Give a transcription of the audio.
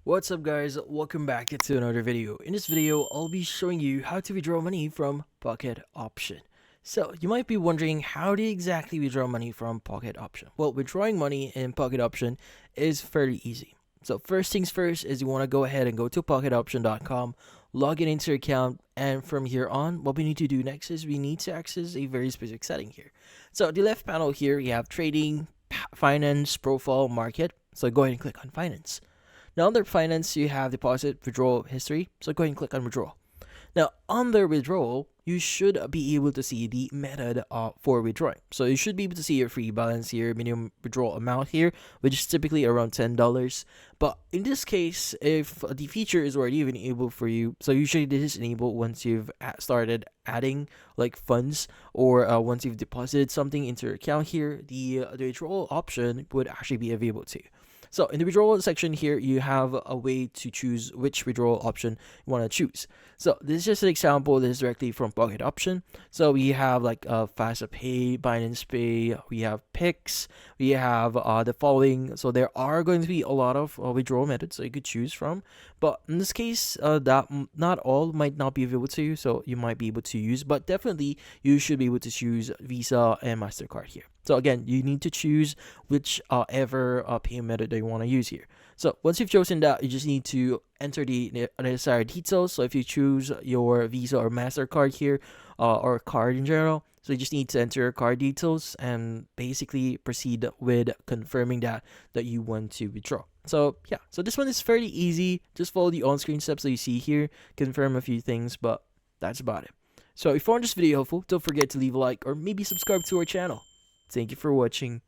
What's up guys, welcome back to another video. In this video, I'll be showing you how to withdraw money from Pocket Option. So you might be wondering, how do you exactly withdraw money from Pocket Option? Well, withdrawing money in Pocket Option is fairly easy. So first things first is you want to go ahead and go to pocketoption.com, log in into your account, and from here on, what we need to do next is we need to access a very specific setting here. So the left panel here, you have trading, finance, profile, market. So go ahead and click on finance. Now under finance, you have deposit withdrawal history. So go ahead and click on withdrawal. Now under withdrawal, you should be able to see the method for withdrawing. So you should be able to see your free balance here, minimum withdrawal amount here, which is typically around $10. But in this case, if the feature is already enabled for you, so usually this is enabled once you've started adding like funds, or once you've deposited something into your account here, the withdrawal option would actually be available to you. So in the withdrawal section here, you have a way to choose which withdrawal option you want to choose. So this is just an example. This is directly from Pocket Option. So we have like Fast Pay, Binance Pay, we have Pix, we have the following. So there are going to be a lot of withdrawal methods that you could choose from. But in this case, not all might not be available to you. So you might be able to use, but definitely you should be able to choose Visa and MasterCard here. So again, you need to choose whichever payment method that you want to use here. So once you've chosen that, you just need to enter the necessary details. So if you choose your Visa or MasterCard here, or card in general, so you just need to enter your card details and basically proceed with confirming that you want to withdraw. So yeah, so this one is fairly easy. Just follow the on-screen steps that you see here, confirm a few things, but that's about it. So if you found this video helpful, don't forget to leave a like or maybe subscribe to our channel. Thank you for watching.